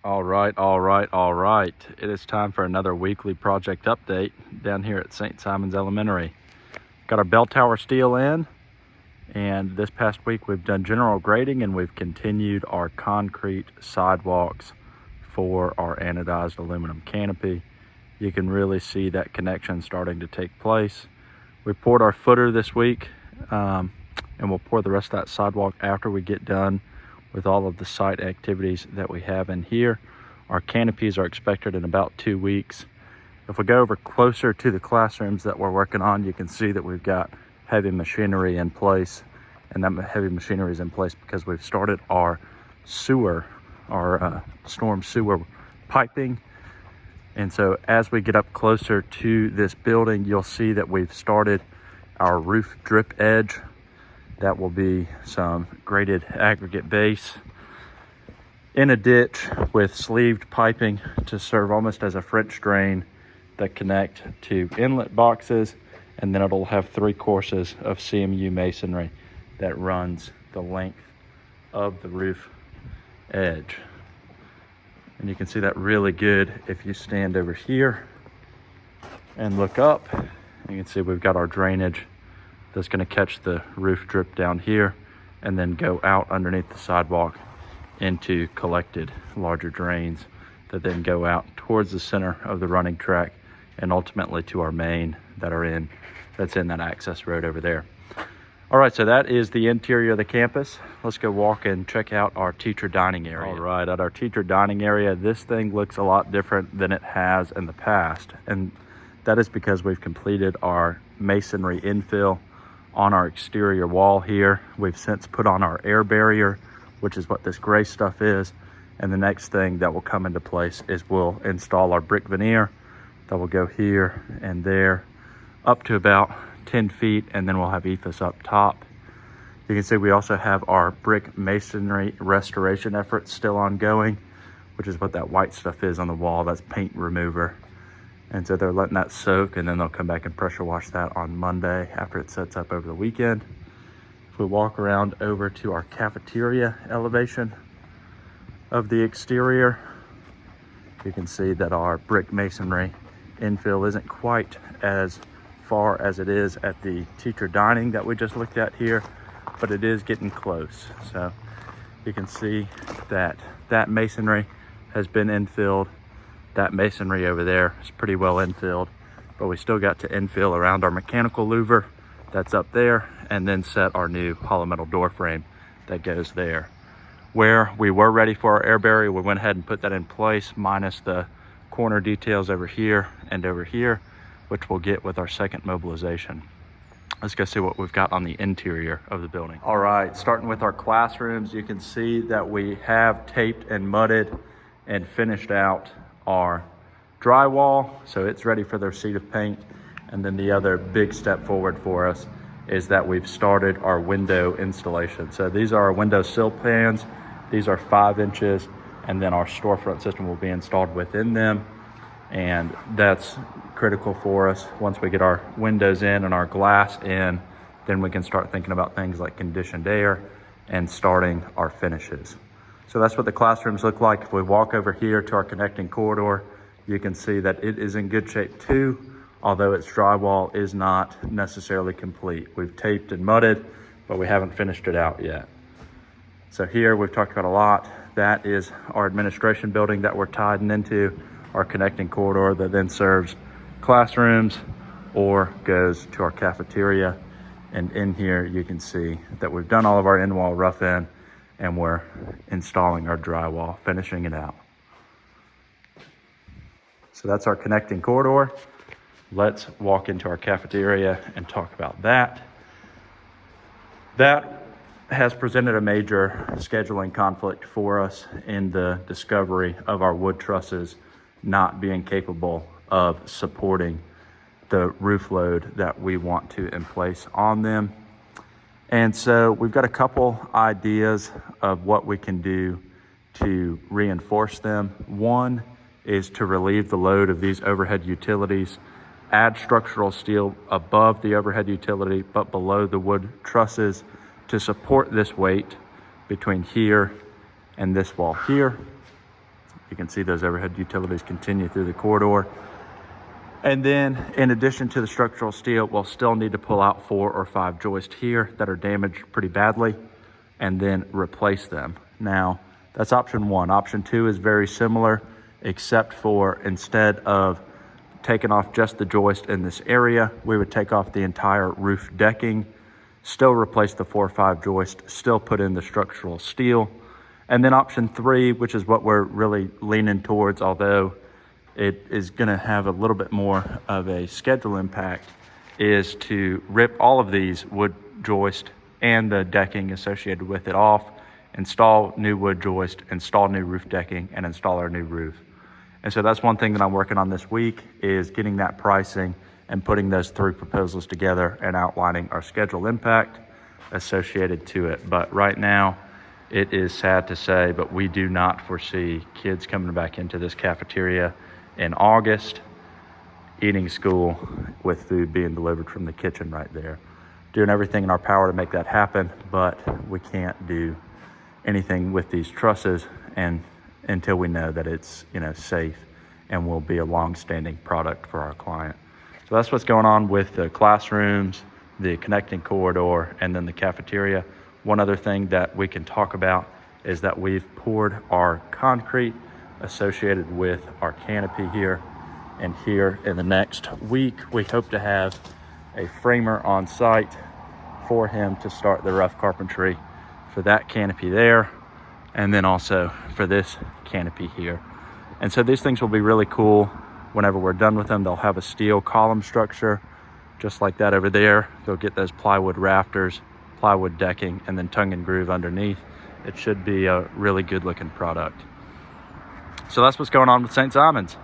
All right. It is time for another weekly project update down here at St. Simon's Elementary. Got our bell tower steel in, and this past week we've done general grading and we've continued our concrete sidewalks for our anodized aluminum canopy. You can really see that connection starting to take place. We poured our footer this week, and we'll pour the rest of that sidewalk after we get done with all of the site activities that we have in here. Our canopies are expected in about 2 weeks. If we go over closer to the classrooms that we're working on, you can see that we've got heavy machinery in place, and that heavy machinery is in place because we've started our sewer, our storm sewer piping. And so as we get up closer to this building, you'll see that we've started our roof drip edge. That will be some graded aggregate base in a ditch with sleeved piping to serve almost as a French drain that connect to inlet boxes. And then it'll have 3 courses of CMU masonry that runs the length of the roof edge. And you can see that really good if you stand over here and look up. You can see we've got our drainage that's going to catch the roof drip down here and then go out underneath the sidewalk into collected larger drains that then go out towards the center of the running track and ultimately to our main that's in that access road over there. All right, so that is the interior of the campus. Let's go walk and check out our teacher dining area. All right, at our teacher dining area, this thing looks a lot different than it has in the past. And that is because we've completed our masonry infill on our exterior wall here. We've since put on our air barrier, which is what this gray stuff is. And the next thing that will come into place is we'll install our brick veneer that will go here and there up to about 10 feet, and then we'll have ethos up top. You can see we also have our brick masonry restoration efforts still ongoing, which is what that white stuff is on the wall. That's paint remover. And so they're letting that soak, and then they'll come back and pressure wash that on Monday after it sets up over the weekend. If we walk around over to our cafeteria elevation of the exterior, you can see that our brick masonry infill isn't quite as far as it is at the teacher dining that we just looked at here, but it is getting close. So you can see that that masonry has been infilled. That masonry over there is pretty well infilled, but we still got to infill around our mechanical louver that's up there, and then set our new hollow metal door frame that goes there. Where we were ready for our air barrier, we went ahead and put that in place, minus the corner details over here and over here, which we'll get with our second mobilization. Let's go see what we've got on the interior of the building. All right, starting with our classrooms, you can see that we have taped and mudded and finished out our drywall, so it's ready for their seat of paint. And then the other big step forward for us is that we've started our window installation. So these are our window sill pans. These are 5 inches, and then our storefront system will be installed within them. And that's critical for us. Once we get our windows in and our glass in, then we can start thinking about things like conditioned air and starting our finishes. So that's what the classrooms look like. If we walk over here to our connecting corridor, you can see that it is in good shape too, although its drywall is not necessarily complete. We've taped and mudded, but we haven't finished it out yet. So here we've talked about a lot. That is our administration building that we're tied into, our connecting corridor that then serves classrooms or goes to our cafeteria. And in here you can see that we've done all of our in-wall rough-in, and we're installing our drywall, finishing it out. So that's our connecting corridor. Let's walk into our cafeteria and talk about that. That has presented a major scheduling conflict for us in the discovery of our wood trusses not being capable of supporting the roof load that we want to in place on them. And so we've got a couple ideas of what we can do to reinforce them. One is to relieve the load of these overhead utilities, add structural steel above the overhead utility but below the wood trusses to support this weight between here and this wall here. You can see those overhead utilities continue through the corridor. And then in addition to the structural steel, we'll still need to pull out 4 or 5 joists here that are damaged pretty badly and then replace them. Now, that's option 1. Option 2 is very similar, except for instead of taking off just the joist in this area, we would take off the entire roof decking, still replace the 4 or 5 joist, still put in the structural steel. And then option 3, which is what we're really leaning towards, although it is gonna have a little bit more of a schedule impact, is to rip all of these wood joist and the decking associated with it off, install new wood joist, install new roof decking, and install our new roof. And so that's one thing that I'm working on this week, is getting that pricing and putting those 3 proposals together and outlining our schedule impact associated to it. But right now, it is sad to say, but we do not foresee kids coming back into this cafeteria in August, eating school with food being delivered from the kitchen right there. Doing everything in our power to make that happen, but we can't do anything with these trusses and until we know that it's, safe and will be a long-standing product for our client. So that's what's going on with the classrooms, the connecting corridor, and then the cafeteria. One other thing that we can talk about is that we've poured our concrete associated with our canopy here. And here in the next week, we hope to have a framer on site for him to start the rough carpentry for that canopy there, and then also for this canopy here. And so these things will be really cool. Whenever we're done with them, they'll have a steel column structure, just like that over there. They'll get those plywood rafters, plywood decking, and then tongue and groove underneath. It should be a really good looking product. So that's what's going on with St. Simon's.